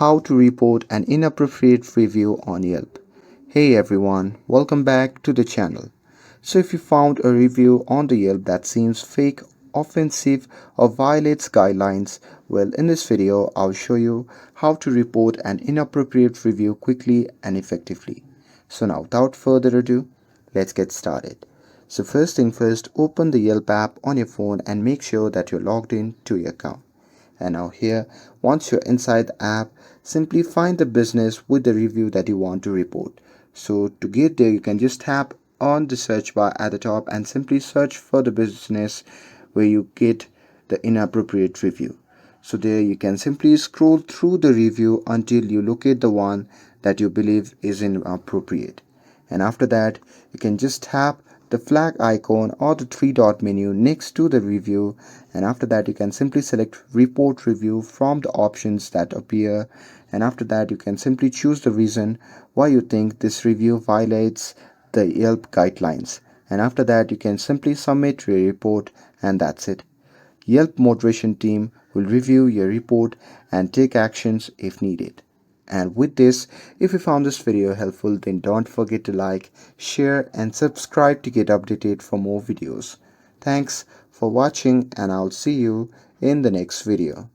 how to report an inappropriate review on Yelp. Hey everyone, welcome back to the channel. So if you found a review on the Yelp that seems fake, offensive or violates guidelines, well, in this video I'll show you how to report an inappropriate review quickly and effectively. So now without further ado, let's get started. So first thing first, open the Yelp app on your phone and make sure that you're logged in to your account. And now here, once you're inside the app, simply find the business with the review that you want to report. So to get there, you can just tap on the search bar at the top and simply search for the business where you get the inappropriate review. So there you can simply scroll through the review until you locate the one that you believe is inappropriate. And after that, you can just tap the flag icon or the three dot menu next to the review, and after that you can simply select report review from the options that appear, and after that you can simply choose the reason why you think this review violates the Yelp guidelines, and after that you can simply submit your report, and that's it. Yelp moderation team will review your report and take actions if needed. And with this, if you found this video helpful, then don't forget to like, share and subscribe to get updated for more videos. Thanks for watching and I'll see you in the next video.